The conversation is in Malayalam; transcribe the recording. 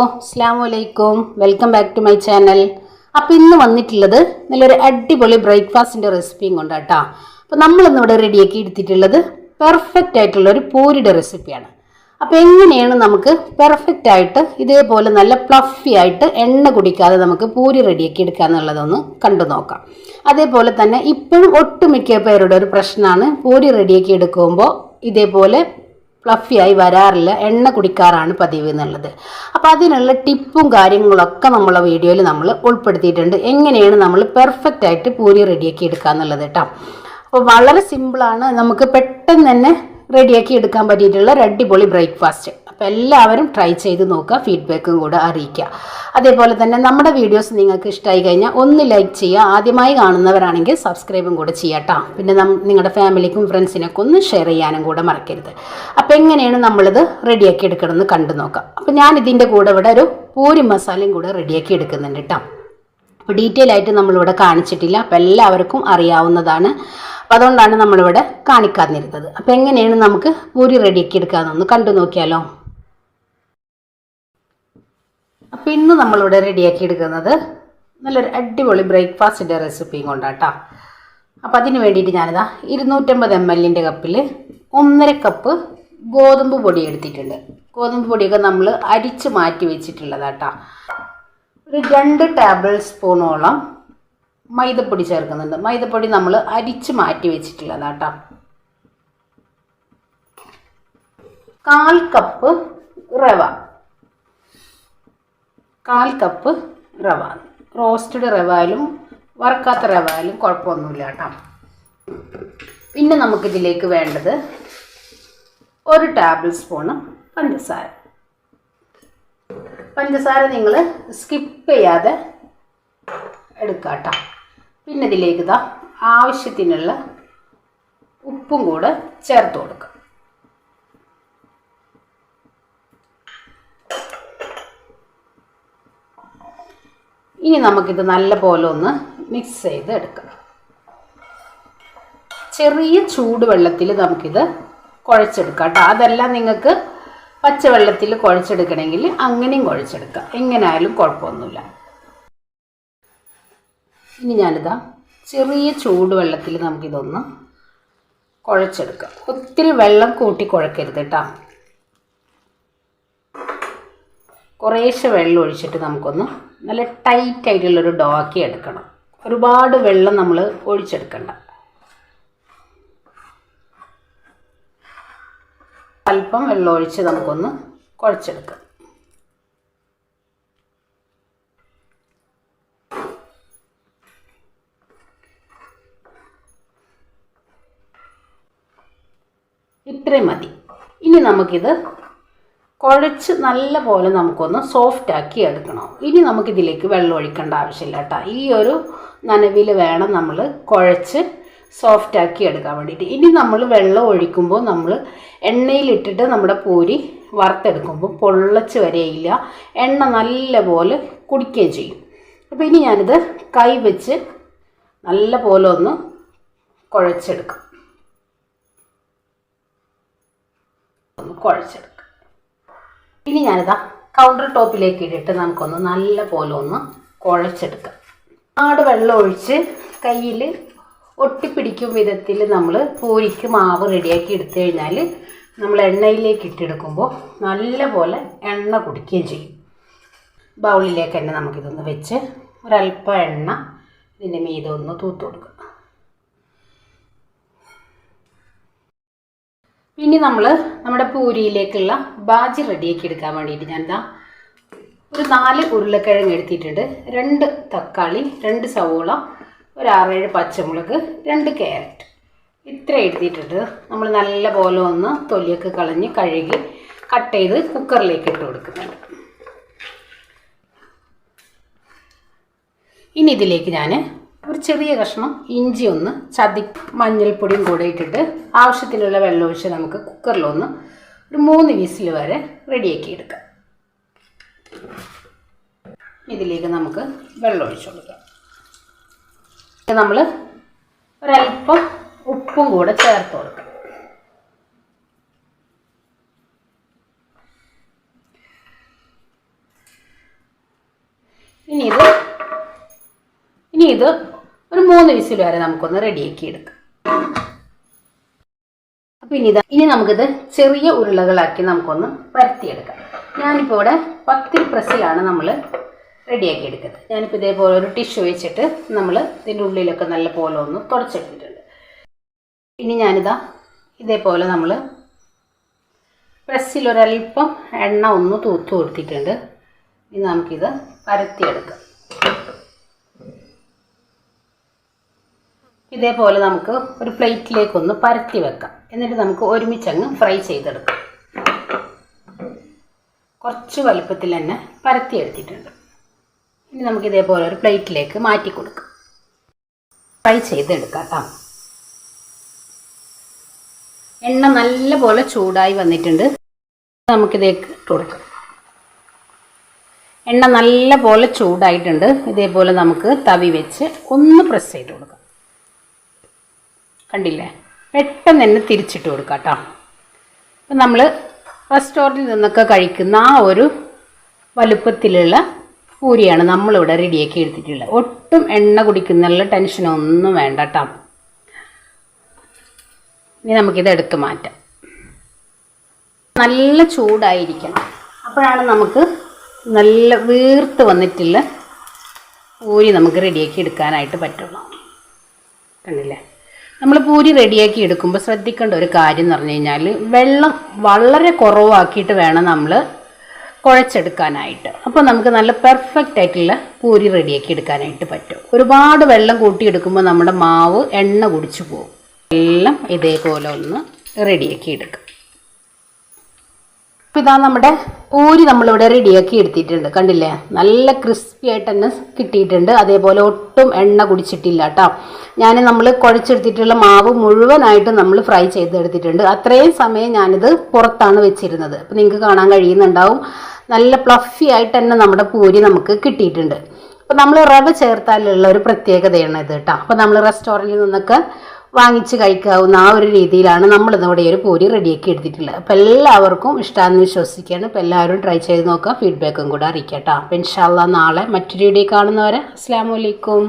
അസ്സലാമുഅലൈക്കും. Welcome back to my channel. അപ്പോൾ ഇന്ന് വന്നിട്ടുള്ളത് നല്ലൊരു അടിപൊളി ബ്രേക്ക്ഫാസ്റ്റിൻ്റെ റെസിപ്പിയും കൊണ്ടാട്ടോ. അപ്പോൾ നമ്മളിന്നിവിടെ റെഡിയാക്കി എടുത്തിട്ടുള്ളത് പെർഫെക്റ്റ് ആയിട്ടുള്ളൊരു പൂരിയുടെ റെസിപ്പിയാണ്. അപ്പോൾ എങ്ങനെയാണ് നമുക്ക് പെർഫെക്റ്റ് ആയിട്ട് ഇതേപോലെ നല്ല പ്ലഫി ആയിട്ട് എണ്ണ കുടിക്കാതെ നമുക്ക് പൂരി റെഡിയാക്കി എടുക്കുക എന്നുള്ളതൊന്ന് കണ്ടു നോക്കാം. അതേപോലെ തന്നെ ഇപ്പോഴും ഒട്ടുമിക്ക പേരുടെ ഒരു പ്രശ്നമാണ് പൂരി റെഡിയാക്കി എടുക്കുമ്പോൾ ഇതേപോലെ ഫ്ലഫിയായി വരാറില്ല, എണ്ണ കുടിക്കാറാണ് പതിവ് എന്നുള്ളത്. അപ്പോൾ അതിനുള്ള ടിപ്പും കാര്യങ്ങളൊക്കെ നമ്മളെ വീഡിയോയിൽ നമ്മൾ ഉൾപ്പെടുത്തിയിട്ടുണ്ട്. എങ്ങനെയാണ് നമ്മൾ പെർഫെക്റ്റ് ആയിട്ട് പൂരി റെഡിയാക്കി എടുക്കുക എന്നുള്ളത് കേട്ടോ. അപ്പോൾ വളരെ സിമ്പിളാണ്, നമുക്ക് പെട്ടെന്ന് തന്നെ റെഡിയാക്കി എടുക്കാൻ പറ്റിയിട്ടുള്ള ഒരു അടിപൊളി ബ്രേക്ക്ഫാസ്റ്റ്. അപ്പോൾ എല്ലാവരും ട്രൈ ചെയ്ത് നോക്കുക, ഫീഡ്ബാക്കും കൂടെ അറിയിക്കുക. അതേപോലെ തന്നെ നമ്മുടെ വീഡിയോസ് നിങ്ങൾക്ക് ഇഷ്ടമായി കഴിഞ്ഞാൽ ഒന്ന് ലൈക്ക് ചെയ്യുക, ആദ്യമായി കാണുന്നവരാണെങ്കിൽ സബ്സ്ക്രൈബും കൂടെ ചെയ്യാട്ടോ. പിന്നെ നിങ്ങളുടെ ഫാമിലിക്കും ഫ്രണ്ട്സിനൊക്കെ ഒന്ന് ഷെയർ ചെയ്യാനും കൂടെ മറക്കരുത്. അപ്പോൾ എങ്ങനെയാണ് നമ്മളിത് റെഡിയാക്കി എടുക്കണമെന്ന് കണ്ടു നോക്കാം. അപ്പോൾ ഞാൻ ഇതിൻ്റെ കൂടെ ഇവിടെ ഒരു പൂരി മസാലയും കൂടെ റെഡിയാക്കി എടുക്കുന്നുണ്ട് കേട്ടോ. അപ്പോൾ ഡീറ്റെയിൽ ആയിട്ട് നമ്മളിവിടെ കാണിച്ചിട്ടില്ല, അപ്പോൾ എല്ലാവർക്കും അറിയാവുന്നതാണ്. അപ്പോൾ അതുകൊണ്ടാണ് നമ്മളിവിടെ കാണിക്കാതിരുന്നത്. അപ്പോൾ എങ്ങനെയാണ് നമുക്ക് പൂരി റെഡിയാക്കി എടുക്കാമെന്നൊന്ന് കണ്ടു നോക്കിയാലോ. അപ്പോൾ ഇന്ന് നമ്മളിവിടെ റെഡിയാക്കി എടുക്കുന്നത് നല്ലൊരു അടിപൊളി ബ്രേക്ക്ഫാസ്റ്റിൻ്റെ റെസിപ്പിയും കൊണ്ടാട്ടോ. അപ്പോൾ അതിന് വേണ്ടിയിട്ട് ഞാനിതാ 250 ml കപ്പിൽ 1.5 കപ്പ് ഗോതമ്പ് പൊടി എടുത്തിട്ടുണ്ട്. ഗോതമ്പ് പൊടിയൊക്കെ നമ്മൾ അരിച്ച് മാറ്റി വെച്ചിട്ടുള്ളതാട്ടോ. ഒരു 2 ടേബിൾ സ്പൂണോളം മൈദപ്പൊടി ചേർക്കുന്നുണ്ട്. മൈദപ്പൊടി നമ്മൾ അരിച്ച് മാറ്റി വെച്ചിട്ടുള്ളതാട്ടോ. 1/4 കപ്പ് റവ, 1/4 കപ്പ് റവ. റോസ്റ്റഡ് റവ ആയാലും വറുക്കാത്ത റവ ആയാലും കുഴപ്പമൊന്നുമില്ല കേട്ടോ. പിന്നെ നമുക്കിതിലേക്ക് വേണ്ടത് 1 ടേബിൾ സ്പൂണ് പഞ്ചസാര. പഞ്ചസാര നിങ്ങൾ സ്കിപ്പ് ചെയ്യാതെ എടുക്കുക കേട്ടോ. പിന്നെ ഇതിലേക്ക് ഇതാ ആവശ്യത്തിനുള്ള ഉപ്പും കൂടെ ചേർത്ത് കൊടുക്കുക. ഇനി നമുക്കിത് നല്ല പോലെ ഒന്ന് മിക്സ് ചെയ്ത് എടുക്കാം. ചെറിയ ചൂടുവെള്ളത്തിൽ നമുക്കിത് കുഴച്ചെടുക്കാം കേട്ടോ. അതെല്ലാം നിങ്ങൾക്ക് പച്ചവെള്ളത്തിൽ കുഴച്ചെടുക്കണമെങ്കിൽ അങ്ങനെയും കുഴച്ചെടുക്കാം, എങ്ങനെയായാലും കുഴപ്പമൊന്നുമില്ല. ഇനി ഞാനിതാ ചെറിയ ചൂടുവെള്ളത്തിൽ നമുക്കിതൊന്ന് കുഴച്ചെടുക്കാം. ഒത്തിരി വെള്ളം കൂട്ടി കുഴക്കരുത് കേട്ടോ. കുറേശ്ശെ വെള്ളം ഒഴിച്ചിട്ട് നമുക്കൊന്ന് നല്ല ടൈറ്റായിട്ടുള്ളൊരു ഡോ ആക്കി എടുക്കണം. ഒരുപാട് വെള്ളം നമ്മൾ ഒഴിച്ചെടുക്കണ്ട. അല്പം വെള്ളം ഒഴിച്ച് നമുക്കൊന്ന് കുഴച്ചെടുക്കാം. ഇത്രയും മതി. ഇനി നമുക്കിത് കുഴച്ച് നല്ല പോലെ നമുക്കൊന്ന് സോഫ്റ്റാക്കി എടുക്കണം. ഇനി നമുക്കിതിലേക്ക് വെള്ളം ഒഴിക്കേണ്ട ആവശ്യമില്ല കേട്ടോ. ഈ ഒരു നനവിൽ വേണം നമ്മൾ കുഴച്ച് സോഫ്റ്റാക്കി എടുക്കാൻ വേണ്ടിയിട്ട്. ഇനി നമ്മൾ വെള്ളം ഒഴിക്കുമ്പോൾ നമ്മൾ എണ്ണയിലിട്ടിട്ട് നമ്മുടെ പൂരി വറുത്തെടുക്കുമ്പോൾ പൊള്ളച്ച് വരെയില്ല, എണ്ണ നല്ല പോലെ കുടിക്കുകയും ചെയ്യും. അപ്പോൾ ഇനി ഞാനിത് കൈ വെച്ച് നല്ല പോലെ ഒന്ന് കുഴച്ചെടുക്കാം. കുഴച്ചെടുക്കാം. ഇനി ഞാനിതാ കൗണ്ടർ ടോപ്പിലേക്ക് ഇട്ടിട്ട് നമുക്കൊന്ന് നല്ല പോലെ ഒന്ന് കുഴച്ചെടുക്കാം. ഒരുപാട് വെള്ളം ഒഴിച്ച് കയ്യിൽ ഒട്ടിപ്പിടിക്കും വിധത്തിൽ നമ്മൾ പൂരിക്ക് മാവ് റെഡിയാക്കി എടുത്തു കഴിഞ്ഞാൽ നമ്മൾ എണ്ണയിലേക്ക് ഇട്ടെടുക്കുമ്പോൾ നല്ല പോലെ എണ്ണ കുടിക്കുകയും ചെയ്യും. ബൗളിലേക്ക് തന്നെ നമുക്കിതൊന്ന് വെച്ച് ഒരല്പം എണ്ണ ഇതിൻ്റെ മീതെ ഒന്ന് തൂത്ത് കൊടുക്കുക. ഇനി നമ്മൾ നമ്മുടെ പൂരിയിലേക്കുള്ള ബാജി റെഡിയാക്കി എടുക്കാൻ വേണ്ടിയിട്ട് ഞാനിതാ ഒരു 4 ഉരുളക്കിഴങ്ങ് എടുത്തിട്ടുണ്ട്, 2 തക്കാളി, 2 സവോള, ഒരു 6-7 പച്ചമുളക്, 2 ക്യാരറ്റ്, ഇത്ര എടുത്തിട്ടുണ്ട്. നമ്മൾ നല്ല പോലെ ഒന്ന് തൊലിയൊക്കെ കളഞ്ഞ് കഴുകി കട്ട് ചെയ്ത് കുക്കറിലേക്ക് ഇട്ട് കൊടുക്കുന്നുണ്ട്. ഇനി ഇതിലേക്ക് ഞാൻ ഒരു ചെറിയ കഷ്ണം ഇഞ്ചി ഒന്ന് മഞ്ഞൾപ്പൊടിയും കൂടെ ഇട്ടിട്ട് ആവശ്യത്തിനുള്ള വെള്ളം ഒഴിച്ച് നമുക്ക് കുക്കറിലൊന്ന് ഒരു 3 വിസിൽ വരെ റെഡിയാക്കി എടുക്കാം. ഇതിലേക്ക് നമുക്ക് വെള്ളം ഒഴിച്ചു കൊടുക്കാം. നമ്മൾ ഒരല്പം ഉപ്പും കൂടെ ചേർത്ത് കൊടുക്കാം. ഇനി ഇത് ഒരു 3 വിസിൽ വരെ നമുക്കൊന്ന് റെഡിയാക്കി എടുക്കാം. അപ്പോൾ ഇനി നമുക്കിത് ചെറിയ ഉരുളകളാക്കി നമുക്കൊന്ന് പരത്തിയെടുക്കാം. ഞാനിപ്പോൾ ഇവിടെ 10 പ്രസ്സിലാണ് നമ്മൾ റെഡിയാക്കി എടുക്കുന്നത്. ഞാനിപ്പോൾ ഇതേപോലെ ഒരു ടിഷ്യൂ വെച്ചിട്ട് നമ്മൾ ഇതിൻ്റെ ഉള്ളിലൊക്കെ നല്ല പോലെ ഒന്ന് തുടച്ചെടുത്തിട്ടുണ്ട്. ഇനി ഇതേപോലെ നമ്മൾ പ്രസ്സിൽ ഒരല്പം എണ്ണ ഒന്ന് തൂത്ത് കൊടുത്തിട്ടുണ്ട്. ഇനി നമുക്കിത് പരത്തിയെടുക്കാം. ഇതേപോലെ നമുക്ക് ഒരു പ്ലേറ്റിലേക്കൊന്ന് പരത്തി വെക്കാം. എന്നിട്ട് നമുക്ക് ഒരുമിച്ചങ്ങ് ഫ്രൈ ചെയ്തെടുക്കാം. കുറച്ച് വലുപ്പത്തിൽ തന്നെ പരത്തിയെടുത്തിട്ടുണ്ട്. ഇനി നമുക്ക് ഇതേപോലെ ഒരു പ്ലേറ്റിലേക്ക് മാറ്റി കൊടുക്കാം. ഫ്രൈ ചെയ്തെടുക്കാം കേട്ടോ. എണ്ണ നല്ലപോലെ ചൂടായി വന്നിട്ടുണ്ട്. നമുക്കിതേക്ക് ഇട്ട് കൊടുക്കാം. എണ്ണ നല്ലപോലെ ചൂടായിട്ടുണ്ട്. ഇതേപോലെ നമുക്ക് തവി വെച്ച് ഒന്ന് പ്രസ് ചെയ്ത് കൊടുക്കാം. കണ്ടില്ലേ, പെട്ടെന്ന് തന്നെ തിരിച്ചിട്ട് കൊടുക്കാം കേട്ടോ. അപ്പം നമ്മൾ റെസ്റ്റോറൻറ്റിൽ നിന്നൊക്കെ കഴിക്കുന്ന ആ ഒരു വലുപ്പത്തിലുള്ള പൂരിയാണ് നമ്മളിവിടെ റെഡിയാക്കി എടുത്തിട്ടുള്ളത്. ഒട്ടും എണ്ണ കുടിക്കുന്നുള്ള ടെൻഷനൊന്നും വേണ്ട കേട്ടോ. ഇനി നമുക്കിത് എടുത്ത് മാറ്റാം. നല്ല ചൂടായിരിക്കണം, അപ്പോഴാണ് നമുക്ക് നല്ല വീർത്ത് വന്നിട്ടുള്ള പൂരി നമുക്ക് റെഡിയാക്കി എടുക്കാനായിട്ട് പറ്റുള്ളൂ. കണ്ടില്ലേ, നമ്മൾ പൂരി റെഡിയാക്കി എടുക്കുമ്പോൾ ശ്രദ്ധിക്കേണ്ട ഒരു കാര്യം എന്ന് പറഞ്ഞു കഴിഞ്ഞാൽ വെള്ളം വളരെ കുറവാക്കിയിട്ട് വേണം നമ്മൾ കുഴച്ചെടുക്കാനായിട്ട്. അപ്പോൾ നമുക്ക് നല്ല പെർഫെക്റ്റ് ആയിട്ടുള്ള പൂരി റെഡിയാക്കി എടുക്കാനായിട്ട് പറ്റും. ഒരുപാട് വെള്ളം കൂട്ടിയെടുക്കുമ്പോൾ നമ്മുടെ മാവ് എണ്ണ കുടിച്ചു പോകും. എല്ലാം ഇതേപോലെ ഒന്ന് റെഡിയാക്കി എടുക്കാം. അപ്പോൾ ഇതാ നമ്മുടെ പൂരി നമ്മളിവിടെ റെഡിയാക്കി എടുത്തിട്ടുണ്ട്. കണ്ടില്ലേ, നല്ല ക്രിസ്പി ആയിട്ട് തന്നെ കിട്ടിയിട്ടുണ്ട്. അതേപോലെ ഒട്ടും എണ്ണ കുടിച്ചിട്ടില്ല കേട്ടോ. നമ്മൾ കുഴച്ചെടുത്തിട്ടുള്ള മാവ് മുഴുവനായിട്ട് നമ്മൾ ഫ്രൈ ചെയ്തെടുത്തിട്ടുണ്ട്. അത്രയും സമയം ഞാനിത് പുറത്താണ് വെച്ചിരുന്നത്. അപ്പോൾ നിങ്ങൾക്ക് കാണാൻ കഴിയുന്നുണ്ടാവും, നല്ല പ്ലഫി ആയിട്ട് തന്നെ നമ്മുടെ പൂരി നമുക്ക് കിട്ടിയിട്ടുണ്ട്. അപ്പോൾ നമ്മൾ റവ ചേർത്താലുള്ള ഒരു പ്രത്യേകതയാണ് ഇത് കേട്ടോ. അപ്പോൾ നമ്മൾ റെസ്റ്റോറൻറ്റിൽ നിന്നൊക്കെ വാങ്ങിച്ച് കഴിക്കാവുന്ന ആ ഒരു രീതിയിലാണ് നമ്മളിന്നിവിടെ ഒരു പൂരി റെഡിയാക്കി എടുത്തിട്ടുള്ളത്. അപ്പോൾ എല്ലാവർക്കും ഇഷ്ടമാണെന്ന് വിശ്വസിക്കുകയാണ്. അപ്പോൾ എല്ലാവരും ട്രൈ ചെയ്ത് നോക്കുക, ഫീഡ്ബാക്കും കൂടെ അറിയിക്കാം കേട്ടോ. അപ്പോൾ ഇൻഷാ അല്ലാഹ് നാളെ മറ്റൊരു വീഡിയോ കാണുന്നവരെ അസ്സലാമു അലൈക്കും.